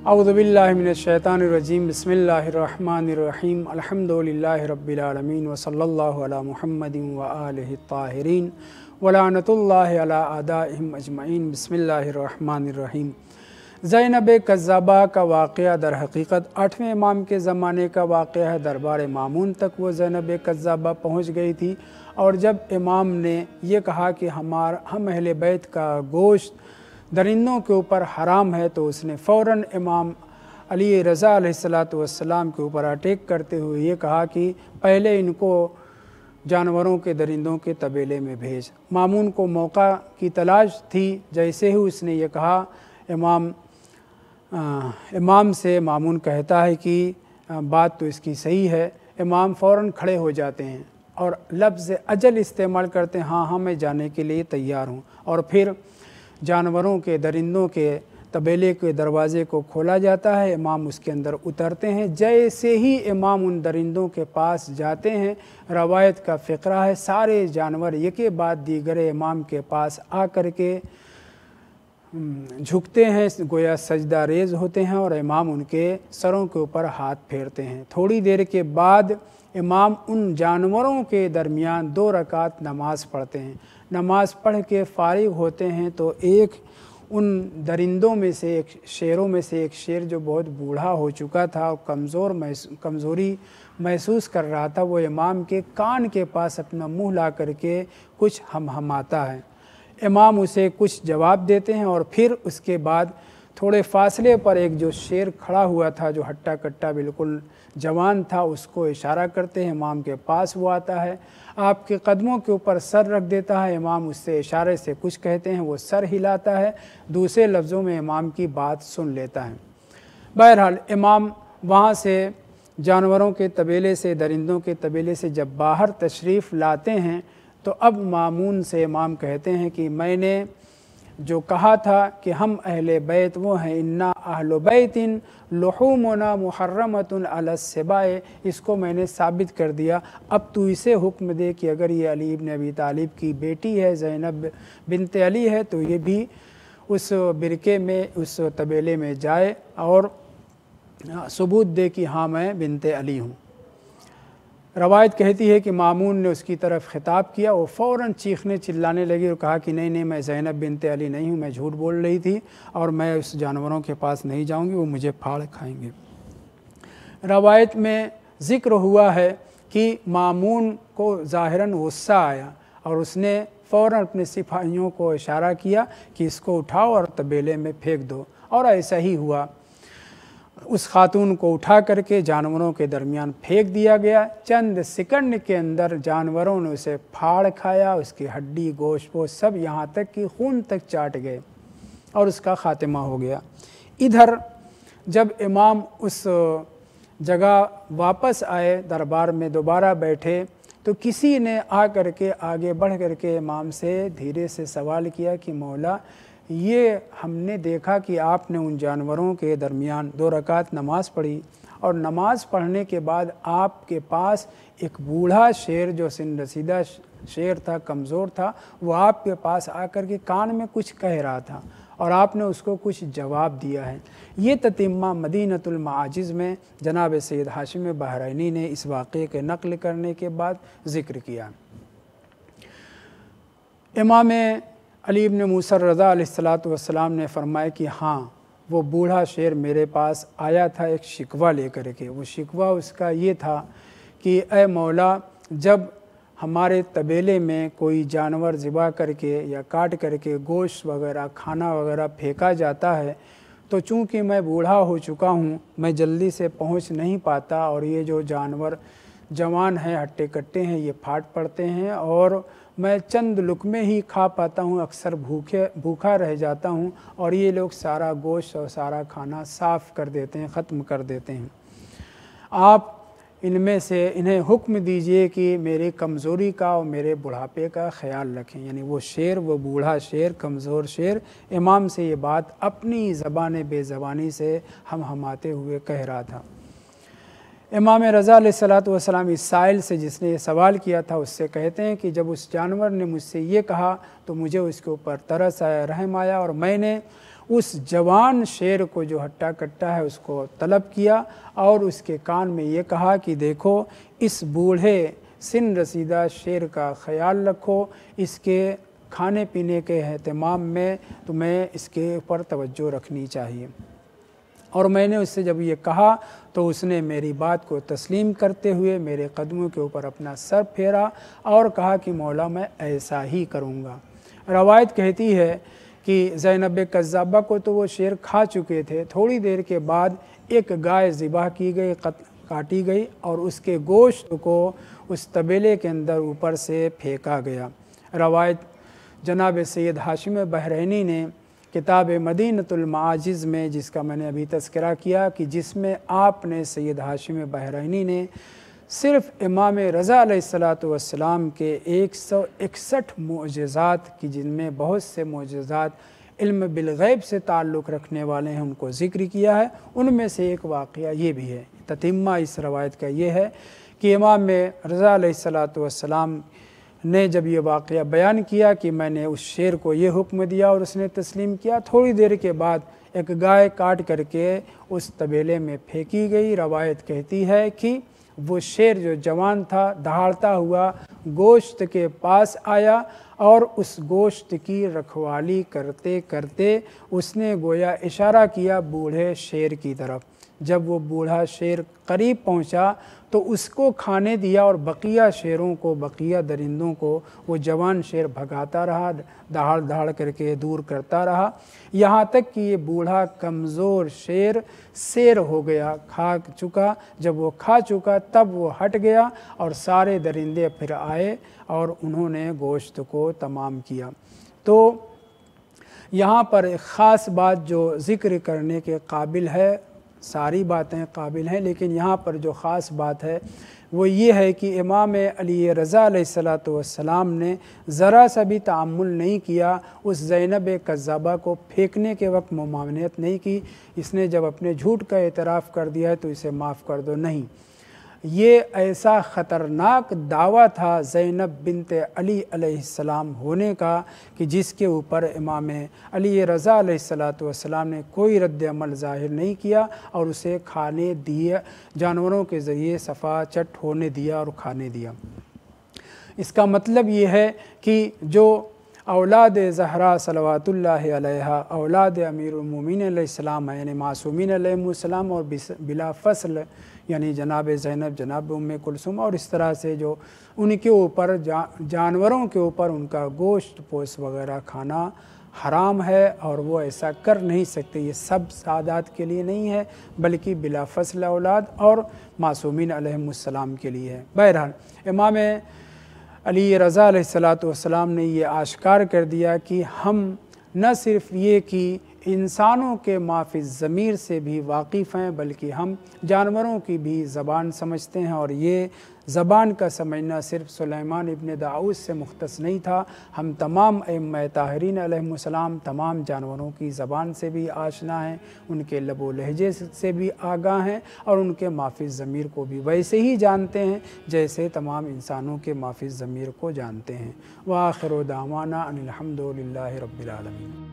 अऊज़ु बिल्लाहि मिनश्शैतानिर्रजीम बिस्मिल्लाहिर्रहमानिर्रहीम अल्हम्दुलिल्लाहि रब्बिल आलमीन व सल्लल्लाहु अला मुहम्मदिन व आलिहि ताहिरीन व लानतुल्लाहि अला आदाइहिम अजमईन। बिस्मिल्लाहिर्रहमानिर्रहीम। ज़ैनब कज़्ज़ाबा का वाक़या दर हकीकत 8वें इमाम के ज़माने का वाक़या है। दरबार मामून तक वो ज़ैनब कज़्ज़ाबा पहुँच गई थी और जब इमाम ने ये कहा कि हम अहले बैत का गोश्त दरिंदों के ऊपर हराम है, तो उसने फ़ौरन इमाम अली रज़ा अलैहिस्सलातु वस्सलाम के ऊपर अटैक करते हुए ये कहा कि पहले इनको जानवरों के दरिंदों के तबेले में भेज। मामून को मौका की तलाश थी। जैसे ही उसने ये कहा इमाम से, मामून कहता है कि बात तो इसकी सही है। इमाम फ़ौरन खड़े हो जाते हैं और लफ्ज़ अजल इस्तेमाल करते हैं, हाँ मैं जाने के लिए तैयार हूँ। और फिर जानवरों के दरिंदों के तबेले के दरवाज़े को खोला जाता है। इमाम उसके अंदर उतरते हैं। जैसे ही इमाम उन दरिंदों के पास जाते हैं, रवायत का फ़िक्रा है, सारे जानवर एक बाद दीगर इमाम के पास आ कर के झुकते हैं, गोया सजदा रेज़ होते हैं और इमाम उनके सरों के ऊपर हाथ फेरते हैं। थोड़ी देर के बाद इमाम उन जानवरों के दरमियान 2 रकात नमाज़ पढ़ते हैं। नमाज़ पढ़ के फ़ारिग होते हैं तो एक उन दरिंदों में से, एक शेरों में से एक शेर जो बहुत बूढ़ा हो चुका था और कमज़ोरी महसूस कर रहा था, वो इमाम के कान के पास अपना मुँह ला करके कुछ हमहमाता है। इमाम उसे कुछ जवाब देते हैं और फिर उसके बाद थोड़े फासले पर एक जो शेर खड़ा हुआ था, जो हट्टा कट्टा बिल्कुल जवान था, उसको इशारा करते हैं। इमाम के पास वो आता है, आपके कदमों के ऊपर सर रख देता है। इमाम उससे इशारे से कुछ कहते हैं, वो सर हिलाता है, दूसरे लफ्ज़ों में इमाम की बात सुन लेता है। बहरहाल इमाम वहाँ से जानवरों के तबेले से, दरिंदों के तबेले से जब बाहर तशरीफ़ लाते हैं तो अब मामून से इमाम कहते हैं कि मैंने जो कहा था कि हम अहले बैत वो हैं, इन्ना अहलो बैतिन लुहूमुना मुहर्रमतुन अला सिबाए, इसको मैंने साबित कर दिया। अब तू इसे हुक्म दे कि अगर ये अली इब्न अबी तालिब की बेटी है, ज़ैनब बिनते अली है, तो ये भी उस बिरके में, उस तबेले में जाए और सबूत दे कि हाँ मैं बिनते अली हूँ। रवायत कहती है कि मामून ने उसकी तरफ खिताब किया, वो फ़ौरन चीखने चिल्लाने लगी और कहा कि नहीं मैं ज़ैनब बिनते अली नहीं हूँ, मैं झूठ बोल रही थी और मैं उस जानवरों के पास नहीं जाऊँगी, वो मुझे फाड़ खाएंगे। रवायत में ज़िक्र हुआ है कि मामून को ज़ाहिरन गुस्सा आया और उसने फ़ौरन अपने सिपाहियों को इशारा किया कि इसको उठाओ और तबेले में फेंक दो, और ऐसा ही हुआ। उस खातून को उठा करके जानवरों के दरमियान फेंक दिया गया। चंद सेकंड के अंदर जानवरों ने उसे फाड़ खाया, उसकी हड्डी गोश्त वो सब, यहाँ तक कि खून तक चाट गए और उसका ख़ात्मा हो गया। इधर जब इमाम उस जगह वापस आए, दरबार में दोबारा बैठे, तो किसी ने आ करके आगे बढ़ करके इमाम से धीरे से सवाल किया कि मौला, ये हमने देखा कि आपने उन जानवरों के दरमियान 2 रकात नमाज़ पढ़ी और नमाज़ पढ़ने के बाद आपके पास एक बूढ़ा शेर, जो सिन रसीदा शेर था, कमज़ोर था, वो आपके पास आकर के कान में कुछ कह रहा था और आपने उसको कुछ जवाब दिया है। ये ततिम्मा मदीनतुल माजिज़ में जनाब सैयद हाशिम बहरैनी ने इस वाक़े के नक़ल करने के बाद ज़िक्र किया। इमाम अली इब्न मूसा रज़ा अलैहिस्सलातु वस्सलाम ने फरमाया कि हाँ, वो बूढ़ा शेर मेरे पास आया था एक शिकवा लेकर के। वो शिकवा उसका ये था कि ए मौला, जब हमारे तबेले में कोई जानवर ज़िबा करके या काट करके गोश्त वगैरह, खाना वगैरह फेंका जाता है, तो चूँकि मैं बूढ़ा हो चुका हूँ, मैं जल्दी से पहुँच नहीं पाता और ये जो जानवर जवान हैं, हट्टे कट्टे हैं, ये फाट पड़ते हैं और मैं चंद लुक़मे ही खा पाता हूँ, अक्सर भूखा रह जाता हूँ और ये लोग सारा गोश्त और सारा खाना साफ़ कर देते हैं, ख़त्म कर देते हैं। आप इनमें से इन्हें हुक्म दीजिए कि मेरी कमज़ोरी का और मेरे बुढ़ापे का ख़याल रखें। यानी वो शेर, वो बूढ़ा शेर, कमज़ोर शेर इमाम से ये बात अपनी ज़बान बेज़बानी से हमहमाते हुए कह रहा था। इमाम रज़ा अलैहिस्सलातु वस्सलाम इस साइल से, जिसने ये सवाल किया था, उससे कहते हैं कि जब उस जानवर ने मुझसे ये कहा तो मुझे उसके ऊपर तरस आया, रहम आया और मैंने उस जवान शेर को जो हट्टा कट्टा है उसको तलब किया और उसके कान में ये कहा कि देखो इस बूढ़े सिन रसीदा शेर का ख्याल रखो, इसके खाने पीने के एहतमाम में तुम्हें इसके ऊपर तवज्जो रखनी चाहिए। और मैंने उससे जब ये कहा तो उसने मेरी बात को तस्लीम करते हुए मेरे कदमों के ऊपर अपना सर फेरा और कहा कि मौला मैं ऐसा ही करूँगा। रवायत कहती है कि ज़ैनब कज़्ज़ाबा को तो वो शेर खा चुके थे। थोड़ी देर के बाद एक गाय ज़िबा की गई, काटी गई और उसके गोश्त को उस तबेले के अंदर ऊपर से फेंका गया। रवायत जनाब सैयद हाशिम बहरैनी ने किताब मदीनतुल माजिज़ में, जिसका मैंने अभी तज़किरा किया, कि जिसमें आपने सैयद हाशिम बहरैनी ने सिर्फ़ इमाम रज़ा अलैहिस्सलातु वस्सलाम के 161 मोजज़ात की, जिनमें बहुत से मोजज़ात इल्म बिलग़ैब से ताल्लुक़ रखने वाले हैं, उनको ज़िक्र किया है। उनमें से एक वाक़या ये भी है। ततिम्मा इस रवायत का ये है कि इमाम रज़ा अलैहिस्सलातु वस्सलाम ने जब ये वाक़या बयान किया कि मैंने उस शेर को ये हुक्म दिया और उसने तस्लीम किया, थोड़ी देर के बाद एक गाय काट करके उस तबेले में फेंकी गई। रवायत कहती है कि वो शेर जो जवान था दहाड़ता हुआ गोश्त के पास आया और उस गोश्त की रखवाली करते करते उसने गोया इशारा किया बूढ़े शेर की तरफ। जब वो बूढ़ा शेर करीब पहुंचा तो उसको खाने दिया और बकिया शेरों को, बकिया दरिंदों को वो जवान शेर भगाता रहा, दहाड़ दहाड़ करके दूर करता रहा, यहाँ तक कि ये बूढ़ा कमज़ोर शेर शेर हो गया, खा चुका। जब वो खा चुका तब वो हट गया और सारे दरिंदे फिर आए और उन्होंने गोश्त को तमाम किया। तो यहाँ पर एक ख़ास बात जो ज़िक्र करने के काबिल है, सारी बातें काबिल हैं, लेकिन यहाँ पर जो ख़ास बात है वो ये है कि इमाम अली रज़ा अलैहिस्सलातु वस्सलाम ने ज़रा सा भी तअम्मुल नहीं किया, उस ज़ैनब कज़्ज़ाबा को फेंकने के वक्त मुमावनत नहीं की। इसने जब अपने झूठ का एतराफ़ कर दिया है तो इसे माफ़ कर दो, नहीं। ये ऐसा ख़तरनाक दावा था ज़ैनब बिनते अली अलैहिस्सलाम होने का कि जिसके ऊपर इमाम अली रज़ा अलैहिस्सलातु वस्सलाम ने कोई रद्द अमल ज़ाहिर नहीं किया और उसे खाने दिए, जानवरों के ज़रिए सफ़ा चट होने दिया और खाने दिया। इसका मतलब ये है कि जो औलाद ज़हरा सलवातुल्लाहि अलैहा, औलाद अमीरुल मोमिनीन अलैहिस्सलाम यानी मासूमीन अलैहिमुस्सलाम और बिला फ़स्ल यानी जनाब ज़ैनब, जनाब उम्मे कुलसुम और इस तरह से जो उनके ऊपर जानवरों के ऊपर उनका गोश्त पोश वग़ैरह खाना हराम है और वो ऐसा कर नहीं सकते। ये सब सादात के लिए नहीं है बल्कि बिला फ़स्ल औलाद और मासूमीन अलैहिमुस्सलाम के लिए है। बहरहाल इमाम अली रज़ा अलैहिस्सलातु वस्सलाम ने ये आश्कार कर दिया कि हम न सिर्फ़ ये कि इंसानों के माफ़ी ज़मीर से भी वाकिफ़ हैं बल्कि हम जानवरों की भी ज़बान समझते हैं। और ये ज़बान का समझना सिर्फ़ सुलेमान इब्न दाऊद से मुख्तस नहीं था, हम तमाम अइम्मा ताहिरीन अलैहिमुस्सलाम तमाम जानवरों की ज़बान से भी आशना हैं, उनके लबो लहजे से भी आगाह हैं और उनके माफ़ी ज़मीर को भी वैसे ही जानते हैं जैसे तमाम इंसानों के माफ़ी ज़मीर को जानते हैं। व आखिर दावाना अनिल हम्दुलिल्लाहि रब्बिल आलमीन।